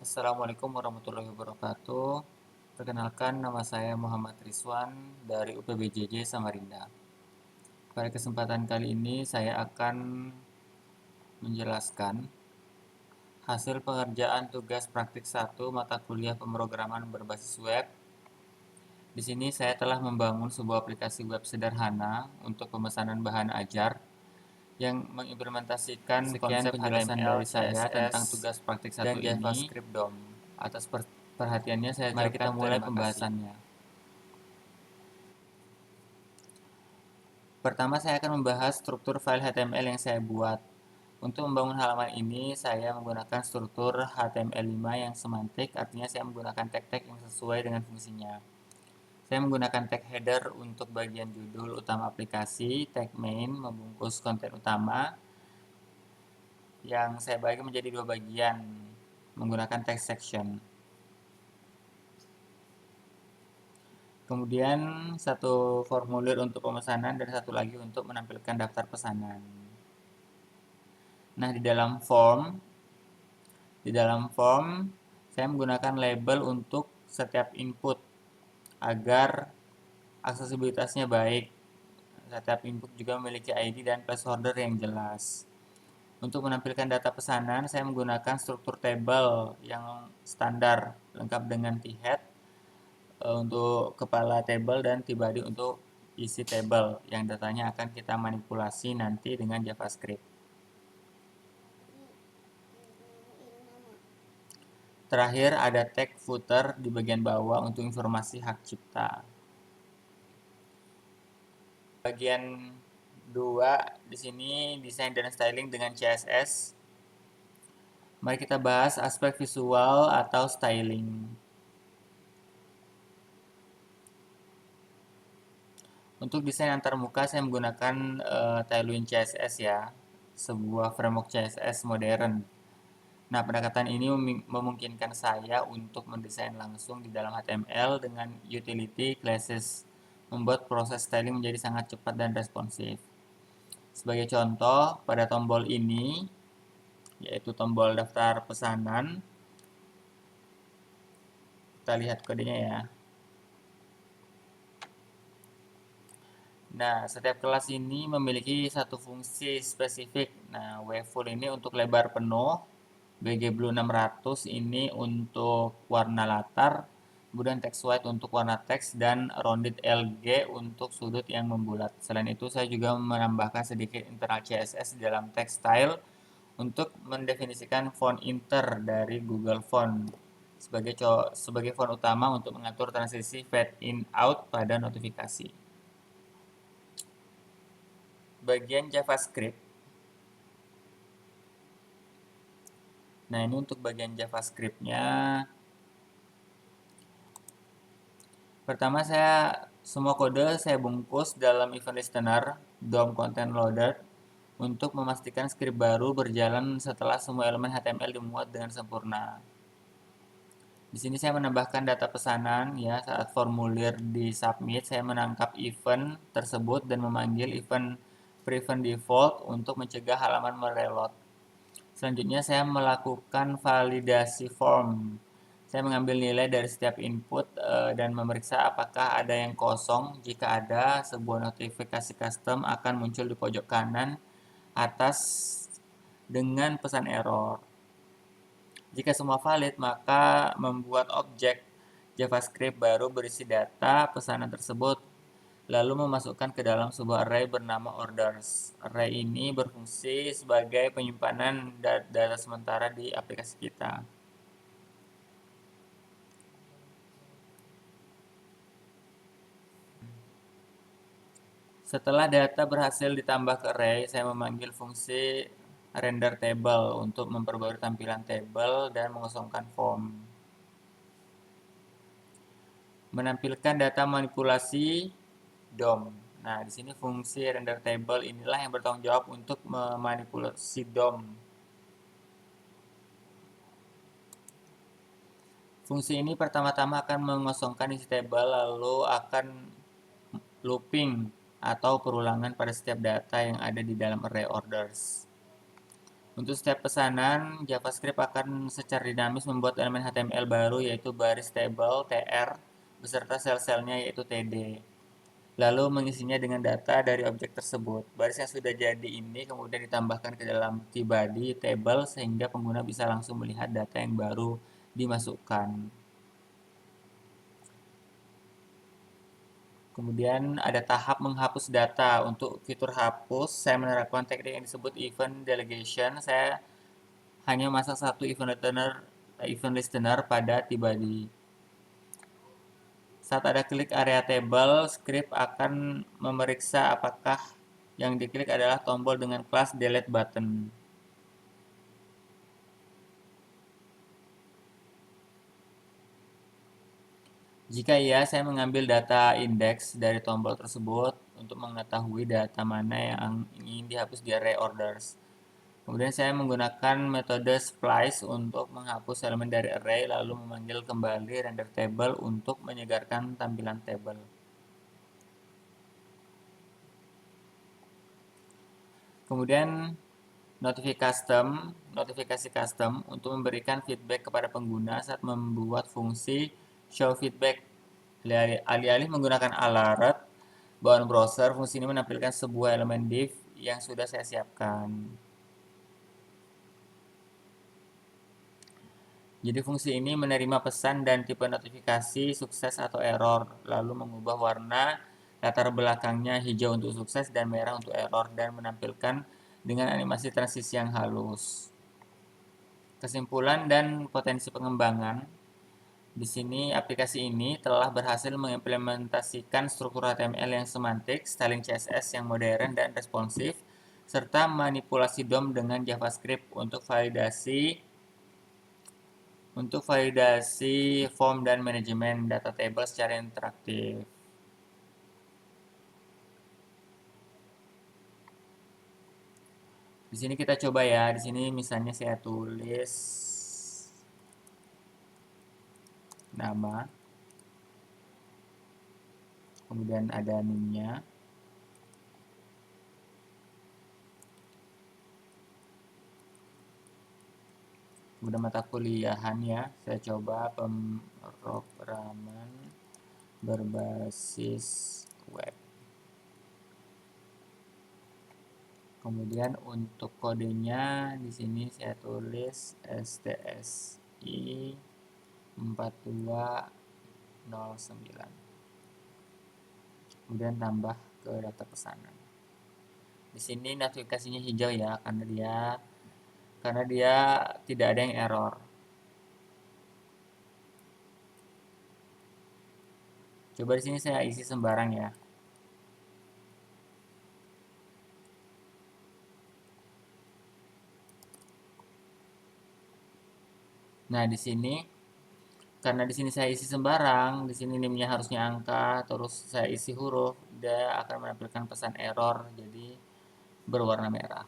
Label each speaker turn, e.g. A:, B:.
A: Assalamualaikum warahmatullahi wabarakatuh. Perkenalkan, nama saya Muhammad Rizwan dari UPBJJ Samarinda. Pada kesempatan kali ini saya akan menjelaskan hasil pengerjaan tugas praktik 1 mata kuliah pemrograman berbasis web. Di sini saya telah membangun sebuah aplikasi web sederhana untuk pemesanan bahan ajar yang mengimplementasikan konsep penjelasan dari saya tentang tugas praktik 1 ini dan JavaScript DOM. Atas perhatiannya saya ucapkan. Mari kita mulai pembahasannya. Pertama saya akan membahas struktur file HTML yang saya buat. Untuk membangun halaman ini saya menggunakan struktur HTML5 yang semantik, artinya saya menggunakan tag-tag yang sesuai dengan fungsinya. Saya menggunakan tag header untuk bagian judul utama aplikasi, tag main membungkus konten utama yang saya bagi menjadi dua bagian menggunakan text section. Kemudian satu formulir untuk pemesanan dan satu lagi untuk menampilkan daftar pesanan. Nah, di dalam form saya menggunakan label untuk setiap input agar aksesibilitasnya baik. Setiap input juga memiliki ID dan placeholder yang jelas. Untuk menampilkan data pesanan, saya menggunakan struktur table yang standar lengkap dengan t-head untuk kepala table dan t-body untuk isi table yang datanya akan kita manipulasi nanti dengan JavaScript. Terakhir ada tag footer di bagian bawah untuk informasi hak cipta. Bagian 2 di sini desain dan styling dengan CSS. Mari kita bahas aspek visual atau styling. Untuk desain antarmuka saya menggunakan Tailwind CSS ya, sebuah framework CSS modern. Nah, pendekatan ini memungkinkan saya untuk mendesain langsung di dalam HTML dengan utility classes, membuat proses styling menjadi sangat cepat dan responsif. Sebagai contoh, pada tombol ini, yaitu tombol daftar pesanan, kita lihat kodenya ya. Nah, setiap kelas ini memiliki satu fungsi spesifik. Nah, wfull ini untuk lebar penuh, BG Blue 600 ini untuk warna latar, kemudian text white untuk warna teks, dan rounded LG untuk sudut yang membulat. Selain itu, saya juga menambahkan sedikit internal CSS di dalam text style untuk mendefinisikan font inter dari Google Font sebagai font utama untuk mengatur transisi fade in out pada notifikasi. Bagian JavaScript. Nah, ini untuk bagian JavaScript-nya. Pertama, semua kode saya bungkus dalam event listener DOM content loader untuk memastikan script baru berjalan setelah semua elemen HTML dimuat dengan sempurna. Di sini saya menambahkan data pesanan ya, saat formulir di submit saya menangkap event tersebut dan memanggil event prevent default untuk mencegah halaman mereload. Selanjutnya saya melakukan validasi form. Saya mengambil nilai dari setiap input dan memeriksa apakah ada yang kosong. Jika ada, sebuah notifikasi custom akan muncul di pojok kanan atas dengan pesan error. Jika semua valid, maka membuat objek JavaScript baru berisi data pesanan tersebut, lalu memasukkan ke dalam sebuah array bernama orders. Array ini berfungsi sebagai penyimpanan data sementara di aplikasi kita. Setelah data berhasil ditambah ke array, saya memanggil fungsi render table untuk memperbarui tampilan table dan mengosongkan form. Menampilkan data manipulasi DOM. Nah, di sini fungsi render table inilah yang bertanggung jawab untuk memanipulasi DOM. Fungsi ini pertama-tama akan mengosongkan isi table, lalu akan looping atau perulangan pada setiap data yang ada di dalam array orders. Untuk setiap pesanan, JavaScript akan secara dinamis membuat elemen HTML baru yaitu baris table tr beserta sel-selnya yaitu td. Lalu mengisinya dengan data dari objek tersebut. Baris yang sudah jadi ini kemudian ditambahkan ke dalam tbody table sehingga pengguna bisa langsung melihat data yang baru dimasukkan. Kemudian ada tahap menghapus data. Untuk fitur hapus, saya menerapkan teknik yang disebut event delegation. Saya hanya masuk satu event listener pada tbody. Saat ada klik area table, script akan memeriksa apakah yang diklik adalah tombol dengan kelas delete button. Jika iya, saya mengambil data indeks dari tombol tersebut untuk mengetahui data mana yang ingin dihapus di array orders. Kemudian saya menggunakan metode splice untuk menghapus elemen dari array lalu memanggil kembali render table untuk menyegarkan tampilan table. Kemudian notifikasi custom untuk memberikan feedback kepada pengguna saat membuat fungsi show feedback. Alih-alih menggunakan alert bawaan browser, fungsi ini menampilkan sebuah elemen div yang sudah saya siapkan. Jadi fungsi ini menerima pesan dan tipe notifikasi sukses atau error, lalu mengubah warna latar belakangnya hijau untuk sukses dan merah untuk error, dan menampilkan dengan animasi transisi yang halus. Kesimpulan dan potensi pengembangan. Di sini aplikasi ini telah berhasil mengimplementasikan struktur HTML yang semantik, styling CSS yang modern dan responsif, serta manipulasi DOM dengan JavaScript untuk validasi form dan manajemen data table secara interaktif. Di sini kita coba ya. Di sini misalnya saya tulis nama, kemudian ada NIM-nya. Kemudian mata kuliahan ya, saya coba pemrograman berbasis web. Kemudian untuk kodenya di sini saya tulis STSI 4209. Kemudian tambah ke data pesanan. Di sini notifikasinya hijau ya, karena dia tidak ada yang error. Coba di sini saya isi sembarang ya. Nah, di sini karena di sini saya isi sembarang, di sini NIM-nya harusnya angka, terus saya isi huruf, dia akan menampilkan pesan error, jadi berwarna merah.